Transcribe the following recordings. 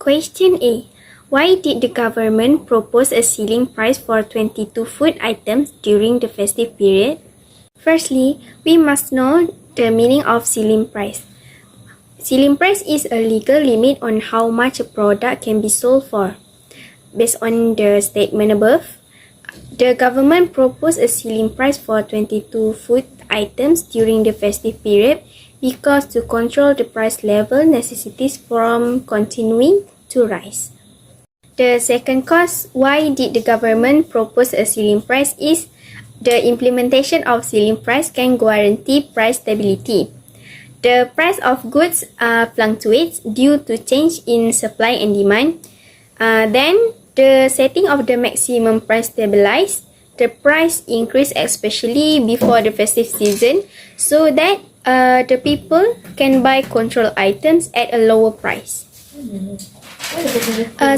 Question A. Why did the government propose a ceiling price for 22 food items during the festive period? Firstly, we must know the meaning of ceiling price. Ceiling price is a legal limit on how much a product can be sold for. Based on the statement above, the government proposed a ceiling price for 22 food items during the festive period because to control the price level necessities from continuing to rise. The second cause why did the government propose a ceiling price is the implementation of ceiling price can guarantee price stability. The price of goods fluctuates due to change in supply and demand. Then the setting of the maximum price stabilize. The price increase especially before the festive season so that the people can buy control items at a lower price.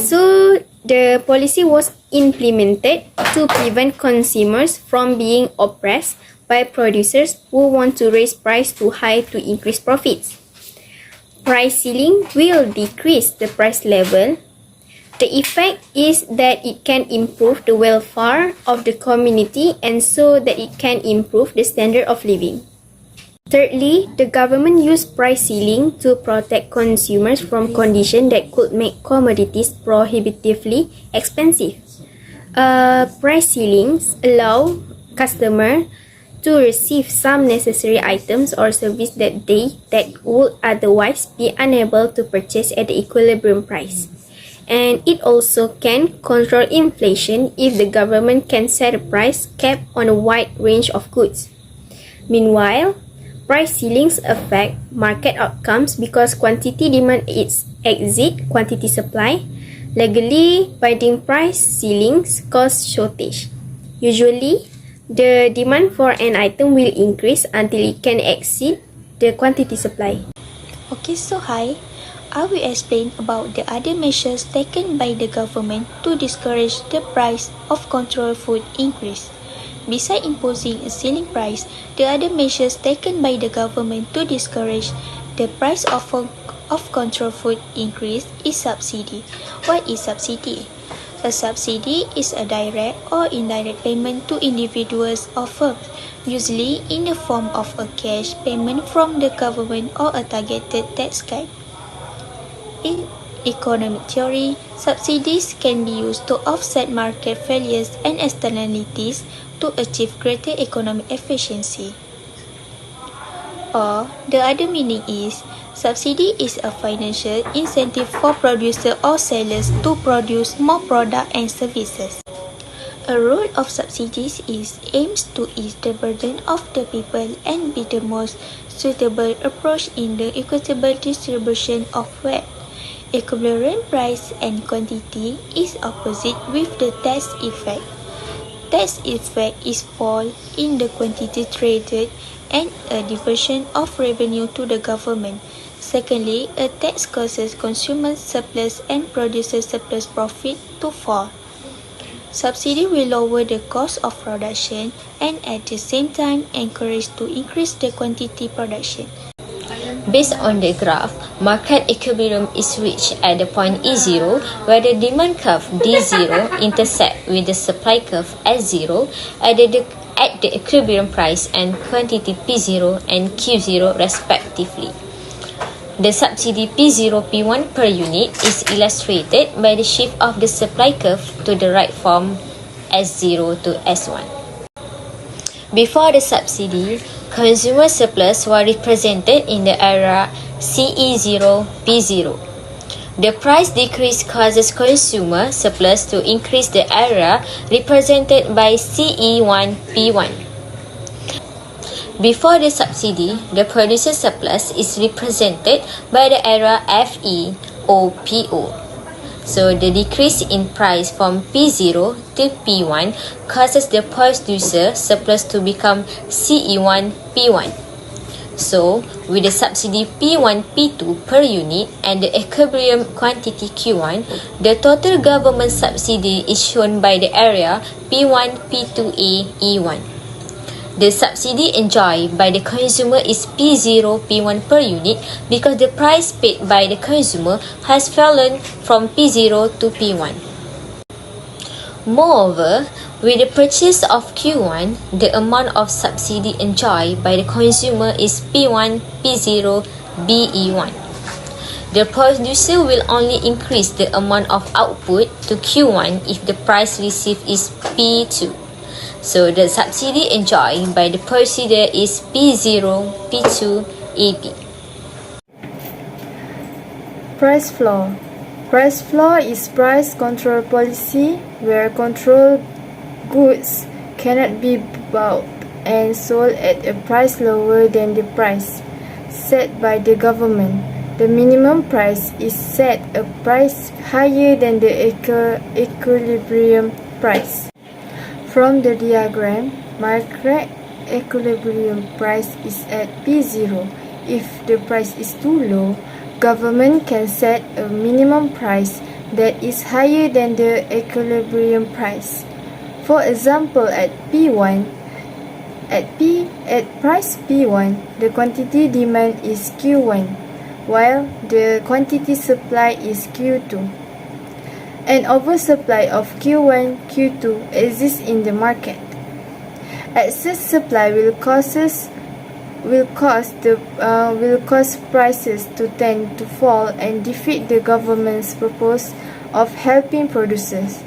So the policy was implemented to prevent consumers from being oppressed by producers who want to raise price too high to increase profits. Price ceiling will decrease the price level. The effect is that it can improve the welfare of the community and so that it can improve the standard of living. Thirdly, the government used price ceiling to protect consumers from conditions that could make commodities prohibitively expensive. Price ceilings allow customers to receive some necessary items or services that would otherwise be unable to purchase at the equilibrium price. And it also can control inflation if the government can set a price cap on a wide range of goods. Meanwhile, price ceilings affect market outcomes because quantity demand exceeds quantity supply. Legally binding price ceilings cause shortage. Usually, the demand for an item will increase until it can exceed the quantity supply. Okay, so hi. I will explain about the other measures taken by the government to discourage the price of controlled food increase. Besides imposing a ceiling price, the other measures taken by the government to discourage the price of controlled food increase is subsidy. What is subsidy? A subsidy is a direct or indirect payment to individuals or firms, usually in the form of a cash payment from the government or a targeted tax cut. In economic theory, subsidies can be used to offset market failures and externalities to achieve greater economic efficiency. Or, the other meaning is, subsidy is a financial incentive for producers or sellers to produce more products and services. A role of subsidies is aims to ease the burden of the people and be the most suitable approach in the equitable distribution of wealth. Equilibrium price and quantity is opposite with the tax effect. Tax effect is fall in the quantity traded and a diversion of revenue to the government. Secondly, a tax causes consumer surplus and producer surplus profit to fall. Subsidy will lower the cost of production and at the same time encourage to increase the quantity production. Based on the graph, market equilibrium is reached at the point E0 where the demand curve D0 intersects with the supply curve S0 at the equilibrium price and quantity P0 and Q0 respectively. The subsidy P0 P1 per unit is illustrated by the shift of the supply curve to the right from S0 to S1. Before the subsidy, consumer surplus were represented in the area CE0 P0. The price decrease causes consumer surplus to increase the area represented by CE1 P1. Before the subsidy, the producer surplus is represented by the area FE or PO. So the decrease in price from P0 to P1 causes the producer surplus to become CE1 P1. So with the subsidy P1 P2 per unit and the equilibrium quantity Q1, the total government subsidy is shown by the area P1 P2A E1. The subsidy enjoyed by the consumer is P0, P1 per unit because the price paid by the consumer has fallen from P0 to P1. Moreover, with the purchase of Q1, the amount of subsidy enjoyed by the consumer is P1, P0, BE1. The producer will only increase the amount of output to Q1 if the price received is P2. So the subsidy enjoyed by the purchaser is P0, P2, AB. Price floor. Price floor is price control policy where controlled goods cannot be bought and sold at a price lower than the price set by the government. The minimum price is set a price higher than the equilibrium price. From the diagram, Microeconomic price is at P0. If the price is too low, government can set a minimum price that is higher than the equilibrium price. For example, at P1, at price P1, the quantity demand is Q1, while the quantity supply is Q2. An oversupply of Q1, Q2 exists in the market. Excess supply will cause prices to tend to fall and defeat the government's purpose of helping producers.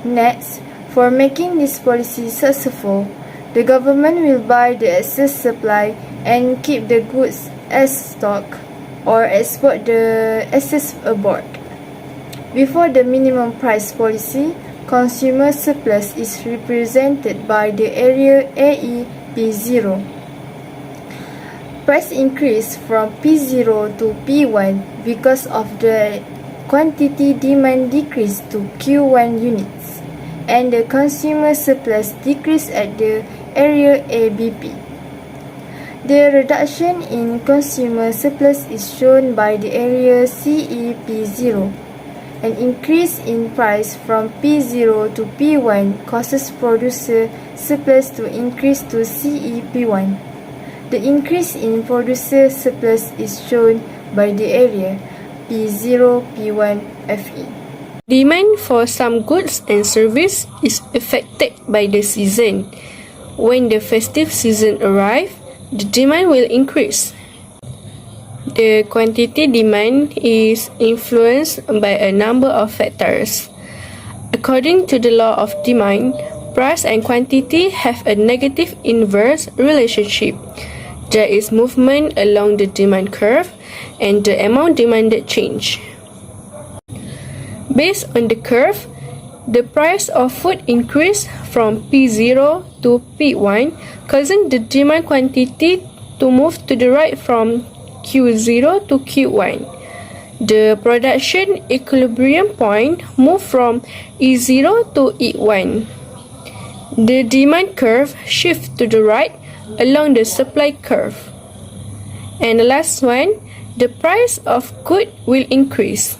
Next, for making this policy successful, the government will buy the excess supply and keep the goods as stock or export the excess abroad. Before the minimum price policy, consumer surplus is represented by the area AE P0. Price increase from P0 to P1 because of the quantity demand decrease to Q1 units, and the consumer surplus decrease at the area ABP. The reduction in consumer surplus is shown by the area CEP0. An increase in price from P0 to P1 causes producer surplus to increase to CEP1. The increase in producer surplus is shown by the area P0, P1, FE. Demand for some goods and service is affected by the season. When the festive season arrives, the demand will increase. The quantity demand is influenced by a number of factors. According to the law of demand, price and quantity have a negative inverse relationship. There is movement along the demand curve and the amount demanded change. Based on the curve, the price of food increased from P0 to P1, causing the demand quantity to move to the right from Q0 to Q1. The production equilibrium point moved from E0 to E1. The demand curve shifts to the right along the supply curve. And the last one, the price of good will increase.